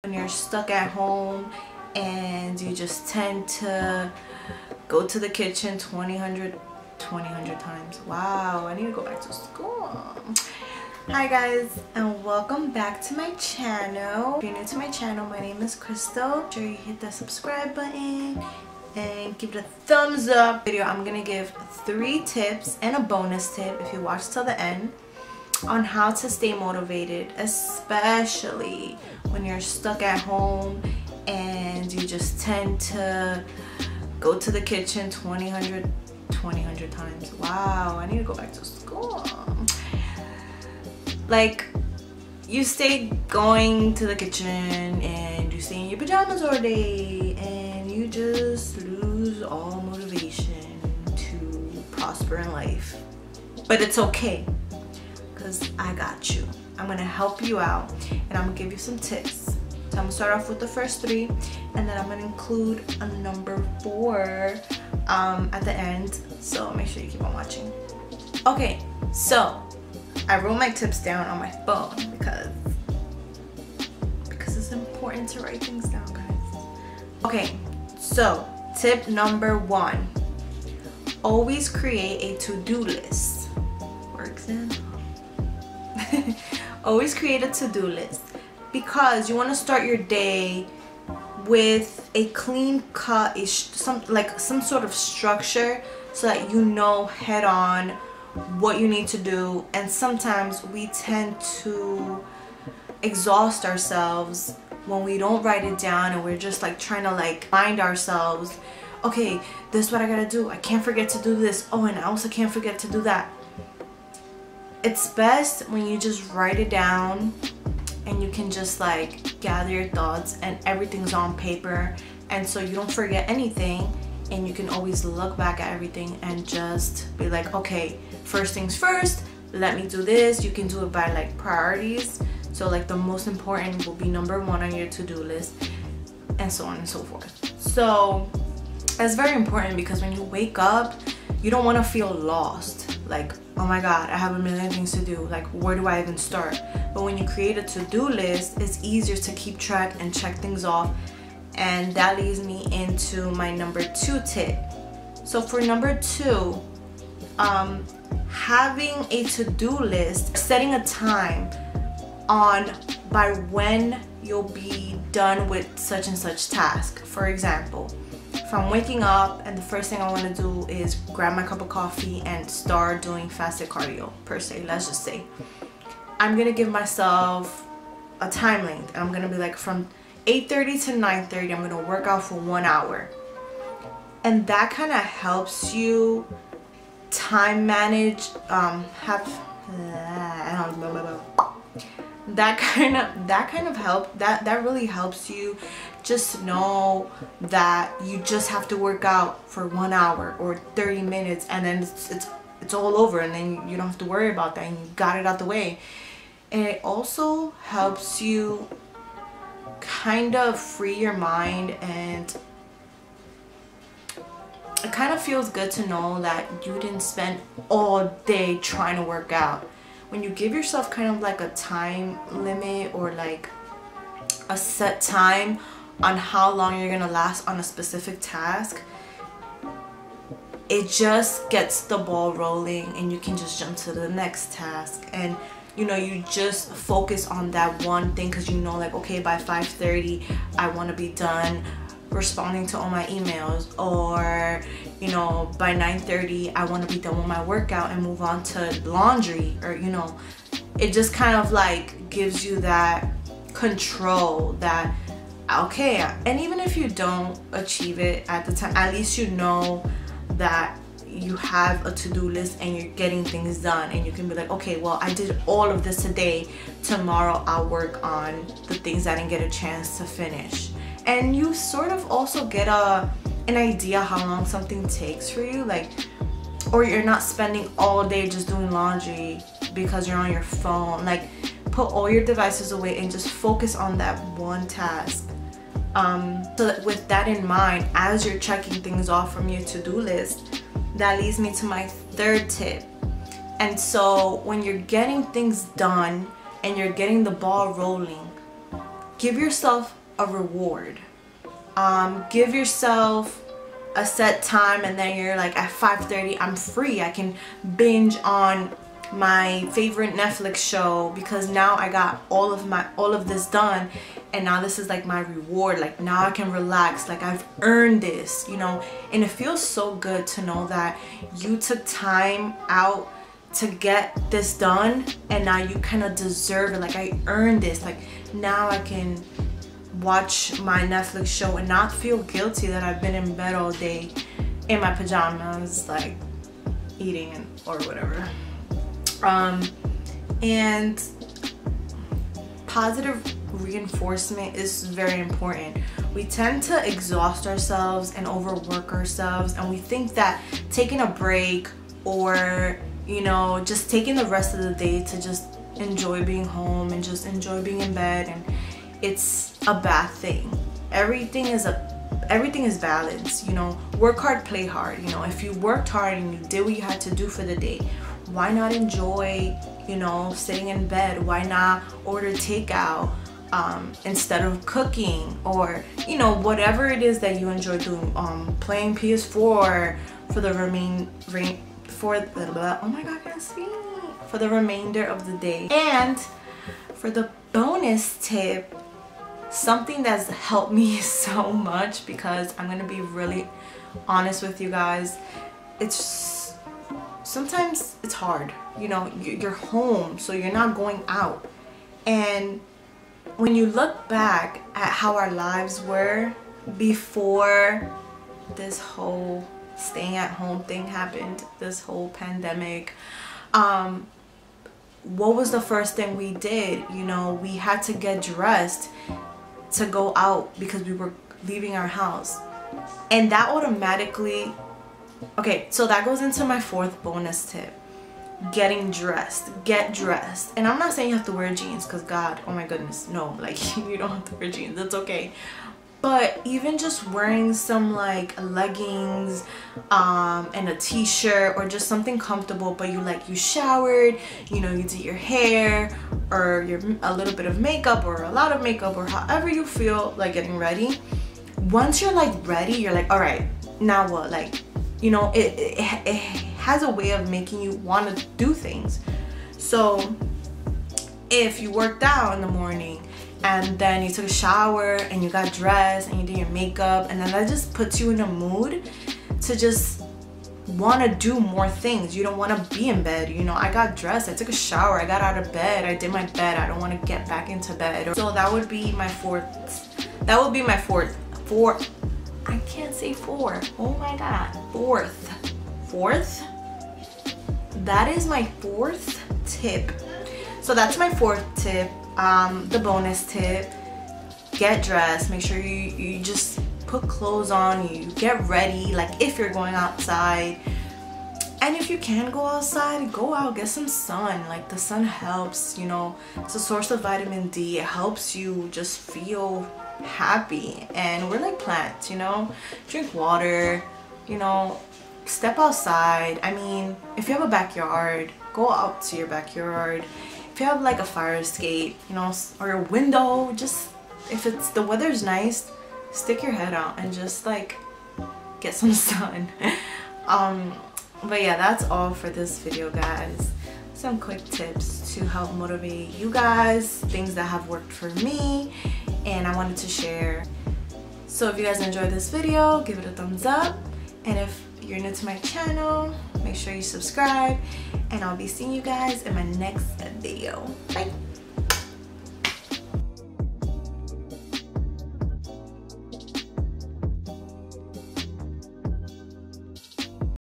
when you're stuck at home and you just tend to go to the kitchen 20 times. Wow, I need to go back to school. Hi guys, and welcome back to my channel. If you're new to my channel, my name is Crystal. Make sure you hit the subscribe button and give it a thumbs up. Video, I'm gonna give 3 tips and a bonus tip if you watch till the end on how to stay motivated, especially when you're stuck at home and you just tend to go to the kitchen 20 times. Wow, I need to go back to school. Like, you stay going to the kitchen and you stay in your pajamas all day and you just lose all motivation to prosper in life. But it's okay, because I got you. I'm gonna help you out and I'm gonna give you some tips. So I'm gonna start off with the first 3 and then I'm gonna include a number 4 at the end, so make sure you keep on watching. Okay, so I wrote my tips down on my phone because it's important to write things down, guys. Okay, so tip number 1, always create a to-do list. For example, always create a to-do list because you want to start your day with a clean cut, some sort of structure, so that you know head on what you need to do. And sometimes we tend to exhaust ourselves when we don't write it down and we're just like trying to like find ourselves. Okay, this is what I gotta do. I can't forget to do this. Oh, and I also can't forget to do that. It's best when you just write it down and you can just like gather your thoughts and everything's on paper, and so you don't forget anything and you can always look back at everything and just be like, okay, first things first, let me do this. You can do it by like priorities, so like the most important will be number 1 on your to-do list, and so on and so forth. So that's very important because when you wake up, you don't want to feel lost, like, oh my god, I have a million things to do, like where do I even start? But when you create a to-do list, it's easier to keep track and check things off. And that leads me into my number 2 tip. So for number 2, having a to-do list, setting a time on by when you'll be done with such and such task. For example, if I'm waking up and the first thing I want to do is grab my cup of coffee and start doing fasted cardio, per se, let's just say, I'm gonna give myself a time length. I'm gonna be like, from 8:30 to 9:30, I'm gonna work out for 1 hour. And that kind of helps you time manage, that really helps you just know that you just have to work out for 1 hour or 30 minutes and then it's all over, and then you don't have to worry about that and you got it out the way. And it also helps you kind of free your mind, and it kind of feels good to know that you didn't spend all day trying to work out. When you give yourself kind of like a time limit or like a set time on how long you're gonna last on a specific task, it just gets the ball rolling and you can just jump to the next task. And you know, you just focus on that one thing because you know, like, okay, by 5:30 I want to be done responding to all my emails, or you know, by 9:30 I want to be done with my workout and move on to laundry, or you know, it just kind of like gives you that control that, okay, and even if you don't achieve it at the time, at least you know that you have a to-do list and you're getting things done, and you can be like, okay, well, I did all of this today, tomorrow I'll work on the things I didn't get a chance to finish. And you sort of also get an idea how long something takes for you, like, or you're not spending all day just doing laundry because you're on your phone. Like, put all your devices away and just focus on that one task. So that with that in mind, as you're checking things off from your to-do list, that leads me to my 3rd tip. And so when you're getting things done and you're getting the ball rolling, give yourself a reward. Give yourself a set time, and then you're like, at 5:30 I'm free, I can binge on my favorite Netflix show because now I got all of this done, and now this is like my reward. Like now I can relax, like I've earned this, you know. And it feels so good to know that you took time out to get this done, and now you kind of deserve it. Like I earned this, like now I can watch my Netflix show and not feel guilty that I've been in bed all day in my pajamas, like eating or whatever. And positive reinforcement is very important. We tend to exhaust ourselves and overwork ourselves, and we think that taking a break, or you know, just taking the rest of the day to just enjoy being home and just enjoy being in bed, and it's a bad thing. Everything is balance, you know. Work hard, play hard. You know, if you worked hard and you did what you had to do for the day, why not enjoy, you know, sitting in bed? Why not order takeout instead of cooking, or you know, whatever it is that you enjoy doing? Playing PS4 for the for the remainder of the day. And for the bonus tip, something that's helped me so much, because I'm gonna be really honest with you guys, it's sometimes it's hard, you know. You're home, so you're not going out, and when you look back at how our lives were before this whole staying at home thing happened, this whole pandemic, what was the first thing we did? You know, we had to get dressed to go out because we were leaving our house, and that automatically, okay, so that goes into my fourth bonus tip: getting dressed. Get dressed. And I'm not saying you have to wear jeans, because God, oh my goodness, no, like you don't have to wear jeans, that's okay. But even just wearing some like leggings and a t-shirt, or just something comfortable, but you showered, you know, you did your hair, or a little bit of makeup, or a lot of makeup, or however you feel like getting ready. Once you're like ready, you're like, all right, now what? Like, you know, it has a way of making you want to do things. So if you worked out in the morning, and then you took a shower and you got dressed and you did your makeup, and then that just puts you in a mood to just want to do more things. You don't want to be in bed. You know, I got dressed, I took a shower, I got out of bed, I did my bed, I don't want to get back into bed. So that would be my fourth. I can't say four. Oh my God. Fourth. That is my fourth tip. So that's my fourth tip. The bonus tip: get dressed. Make sure you just put clothes on, you get ready, like if you're going outside. And if you can go outside, go out, get some sun. Like the sun helps, you know, it's a source of vitamin D. It helps you just feel happy. And we're like plants, you know. Drink water, you know, step outside. I mean, if you have a backyard, go out to your backyard. If you have like a fire escape, you know, or a window, just if the weather's nice, stick your head out and just like get some sun. But yeah, that's all for this video, guys. Some quick tips to help motivate you guys, things that have worked for me and I wanted to share. So if you guys enjoyed this video, give it a thumbs up, and if you're new to my channel, make sure you subscribe, and I'll be seeing you guys in my next video. Bye.